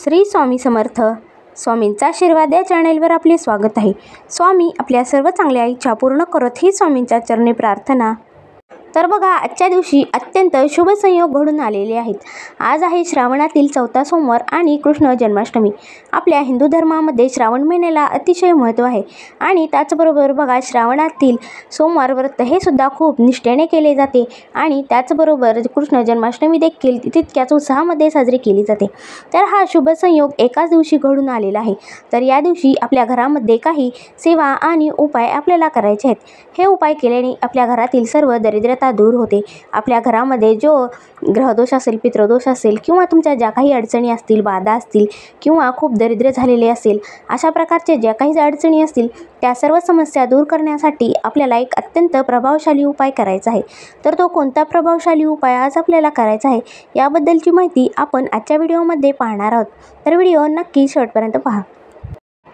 श्री स्वामी समर्थ. स्वामींचा आशीर्वाद या चॅनेलवर आपले स्वागत आहे. स्वामी आपल्या सर्व चांगल्या इच्छा पूर्ण करत ही स्वामींच्या चरणी प्रार्थना. तर बघा, आजच्या दिवशी अत्यंत शुभ संयोग घडून आलेले आहेत. आज आहे श्रावणातील चौथा सोमवार आणि कृष्ण जन्माष्टमी. आपल्या हिंदू धर्मामध्ये श्रावण महिन्याला अतिशय महत्त्व आहे आणि त्याचबरोबर बघा, श्रावणातील सोमवार व्रत हे सुद्धा खूप निष्ठेने केले जाते आणि त्याचबरोबर कृष्ण जन्माष्टमी देखील तितक्याच उत्साहामध्ये साजरी केली जाते. तर हा शुभ संयोग एकाच दिवशी घडून आलेला आहे. तर या दिवशी आपल्या घरामध्ये काही सेवा आणि उपाय आपल्याला करायचे आहेत. हे उपाय केल्याने आपल्या घरातील सर्व दरिद्रता दूर होते. आपल्या घरामध्ये जो ग्रहदोष असेल, पितृदोष असेल किंवा तुमच्या ज्या काही अडचणी असतील, बाधा असतील किंवा खूप दरिद्र झालेले असेल, अशा प्रकारचे ज्या काही अडचणी असतील त्या सर्व समस्या दूर करण्यासाठी आपल्याला एक अत्यंत प्रभावशाली उपाय करायचा आहे. तर तो कोणता प्रभावशाली उपाय आज आपल्याला करायचा आहे याबद्दलची माहिती आपण आजच्या व्हिडिओमध्ये पाहणार आहोत. तर व्हिडिओ नक्की शेवटपर्यंत पहा.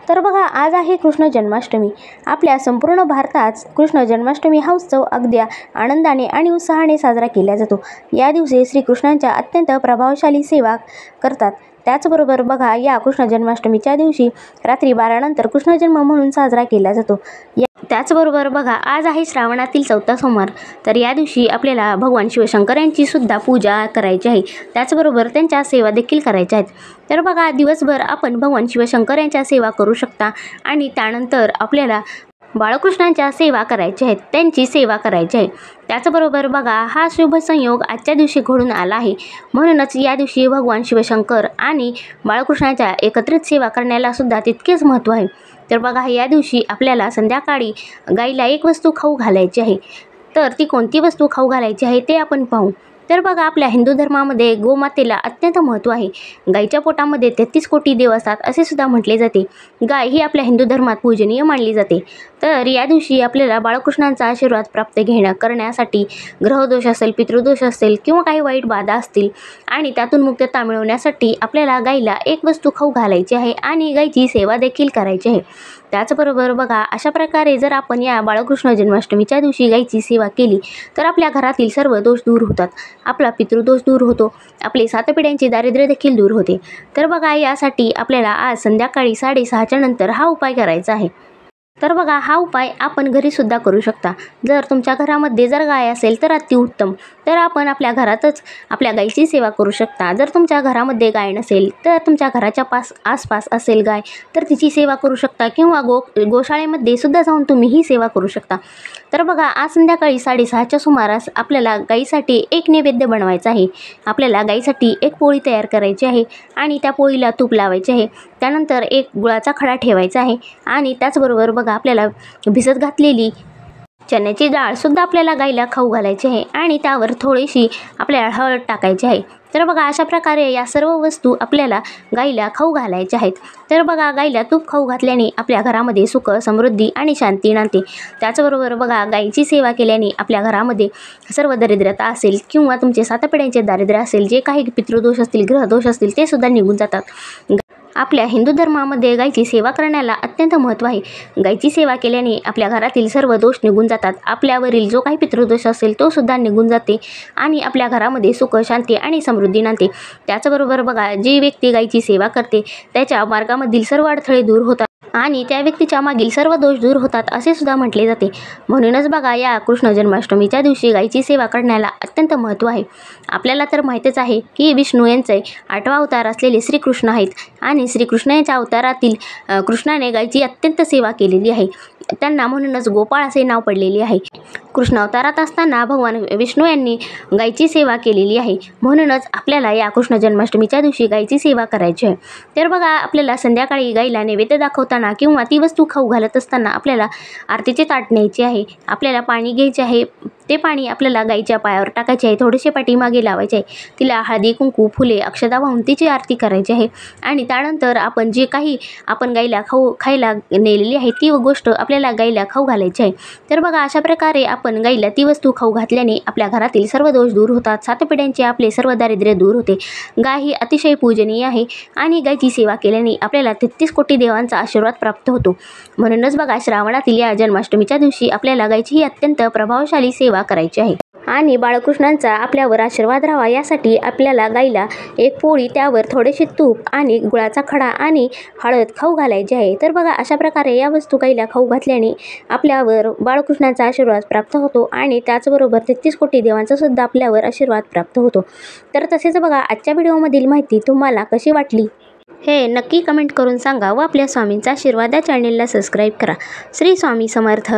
तर बघा, आज आहे कृष्ण जन्माष्टमी. आपल्या संपूर्ण भारतात कृष्ण जन्माष्टमी हा उत्सव अगदी आनंदाने आणि उत्साहाने साजरा केला जातो. या दिवशी श्रीकृष्णांच्या अत्यंत प्रभावशाली सेवा करतात. त्याचबरोबर बघा, या कृष्ण जन्माष्टमीच्या दिवशी रात्री 12 नंतर कृष्ण जन्म म्हणून साजरा केला जातो. त्याचबरोबर बघा, आज आहे श्रावणातील चौथा सोमवार. तर या दिवशी आपल्याला भगवान शिवशंकर यांची सुद्धा पूजा करायची आहे. त्याचबरोबर त्यांच्या सेवा देखील करायच्या आहेत. तर बघा, दिवसभर आपण भगवान शिवशंकर यांच्या सेवा करू शकता आणि त्यानंतर आपल्याला बाळकृष्णांच्या सेवा करायच्या आहेत, त्यांची सेवा करायची आहे. त्याचबरोबर बघा, हा शुभ संयोग आजच्या दिवशी घडून आला आहे. म्हणूनच या दिवशी भगवान शिवशंकर आणि बाळकृष्णाच्या एकत्रित सेवा करण्याला सुद्धा तितकेच महत्त्व आहे. तर बघा, या दिवशी आपल्याला संध्याकाळी गाईला एक वस्तू खाऊ घालायची आहे. तर ती कोणती वस्तू खाऊ घालायची आहे ते आपण पाहू. तर बघा, आपल्या हिंदू धर्मामध्ये गोमातेला अत्यंत महत्त्व आहे. गाईच्या पोटामध्ये 33 कोटी देव असतात असे सुद्धा म्हटले जाते. गाय ही आपल्या हिंदू धर्मात पूजनीय मानली जाते. तर या दिवशी आपल्याला बाळकृष्णांचा आशीर्वाद प्राप्त करण्यासाठी ग्रहदोष असेल, पितृदोष असेल किंवा काही वाईट बाधा असतील आणि त्यातून मुक्तता मिळवण्यासाठी आपल्याला गाईला एक वस्तू खाऊ घालायची आहे आणि गाईची सेवा देखील करायची आहे. त्याचबरोबर बघा, अशा प्रकारे जर आपण या बाळकृष्ण जन्माष्टमीच्या दिवशी गाईची सेवा केली तर आपल्या घरातील सर्व दोष दूर होतात. आपला पितृदोष दूर होतो, आपले 7 पिढ्यांचे दारिद्र्य देखील दूर होते. तर बघा, यासाठी आपल्याला आज संध्याकाळी 6:30च्या नंतर हा उपाय करायचा आहे. तर बघा, हा उपाय आपण घरीसुद्धा करू शकता. जर तुमच्या घरामध्ये जर गाय असेल तर अतिउत्तम. तर आपण आपल्या घरातच आपल्या गायीची सेवा करू शकता. जर तुमच्या घरामध्ये गाय नसेल तर तुमच्या घराच्या आसपास असेल गाय तर तिची सेवा करू शकता किंवा गोशाळेमध्ये सुद्धा जाऊन तुम्ही ही सेवा करू शकता. तर बघा, आज संध्याकाळी 6:30च्या सुमारास आपल्याला गाईसाठी एक नैवेद्य बनवायचा आहे. आपल्याला गाईसाठी एक पोळी तयार करायची आहे आणि त्या पोळीला तूप लावायचे आहे. त्यानंतर एक गुळाचा खडा ठेवायचा आहे आणि त्याचबरोबर बघा, आपल्याला भिजत घातलेली चण्याची डाळसुद्धा आपल्याला गाईला खाऊ घालायची आहे आणि त्यावर थोडीशी आपल्याला हळद टाकायची आहे. तर बघा, अशा प्रकारे या सर्व वस्तू आपल्याला गाईला खाऊ घालायच्या आहेत. तर बघा, गाईला तूप खाऊ घातल्याने आपल्या घरामध्ये सुख, समृद्धी आणि शांती नांदते. त्याचबरोबर बघा, गाईची सेवा केल्याने आपल्या घरामध्ये सर्व दरिद्रता असेल किंवा तुमचे 7 पिढ्यांचे दारिद्र्य असेल, जे काही पितृदोष असतील, ग्रहदोष असतील ते सुद्धा निघून जातात. आपल्या हिंदू धर्मामध्ये गायीची सेवा करण्याला अत्यंत महत्त्व आहे. गायीची सेवा केल्याने आपल्या घरातील सर्व दोष निघून जातात. आपल्यावरील जो काही पितृदोष असेल तो सुद्धा निघून जाते आणि आपल्या घरामध्ये सुख, शांती आणि समृद्धी नांदते. त्याचबरोबर बघा, जी व्यक्ती गायीची सेवा करते त्याच्या मार्गामधील सर्व अडथळे दूर होतात आणि त्या व्यक्तीच्या मागील सर्व दोष दूर होतात असे सुद्धा म्हटले जाते. म्हणूनच बघा, या कृष्ण जन्माष्टमीच्या दिवशी गायीची सेवा करण्याला अत्यंत महत्त्व आहे. आपल्याला तर माहीतच आहे की विष्णू यांचे 8वा अवतार असलेले श्रीकृष्ण आहेत आणि श्रीकृष्ण यांच्या अवतारातील कृष्णाने गायीची अत्यंत सेवा केलेली आहे. त्यांना म्हणूनच गोपाळ असे नाव पडलेले आहे. कृष्ण अवतारात असताना भगवान विष्णू यांनी गायीची सेवा केलेली आहे. म्हणूनच आपल्याला या कृष्ण जन्माष्टमीच्या दिवशी गायीची सेवा करायची आहे. तर बघा, आपल्याला संध्याकाळी गायीला नैवेद्य दाखवताना किंवा ती वस्तू खाऊ घालत असताना आपल्याला आरतीचे ताट न्यायचे आहे. आपल्याला पाणी घ्यायचे आहे. ते पाणी आपल्याला गायीच्या पायावर टाकायचे आहे. थोडेसे पाठीमागे लावायचे आहे. तिला हळदी, कुंकू, फुले, अक्षता वाहून तिची आरती करायची आहे आणि त्यानंतर आपण जे काही आपण गायीला खायला नेलेली आहे ती गोष्ट आपल्याला गायीला खाऊ घालायची आहे. तर बघा, अशा प्रकारे आपण गायीला ती वस्तू खाऊ घातल्याने आपल्या घरातील सर्व दोष दूर होतात. 7 पिढ्यांचे आपले सर्व दारिद्र्य दूर होते. गाय ही अतिशय पूजनीय आहे आणि गायीची सेवा केल्याने आपल्याला 33 कोटी देवांचा आशीर्वाद प्राप्त होतो. म्हणूनच बघा, श्रावणातील या जन्माष्टमीच्या दिवशी आपल्याला गायीची ही अत्यंत प्रभावशाली सेवा सेवा करायची आहे. आणि बाळकृष्णांचा आपल्यावर आशीर्वाद राहावा यासाठी आपल्याला गाईला एक पोळी, त्यावर थोडेसे तूप आणि गुळाचा खडा आणि हळद खाऊ घालायची आहे. तर बघा, अशा प्रकारे या वस्तू गाईला खाऊ घातल्याने आपल्यावर बाळकृष्णांचा आशीर्वाद प्राप्त होतो आणि त्याचबरोबर 33 कोटी देवांचा सुद्धा आपल्यावर आशीर्वाद प्राप्त होतो. तर तसेच बघा, आजच्या व्हिडिओमधील माहिती तुम्हाला कशी वाटली हे नक्की कमेंट करून सांगा व आपल्या स्वामींचा आशीर्वाद या चॅनेलला सबस्क्राईब करा. श्री स्वामी समर्थ.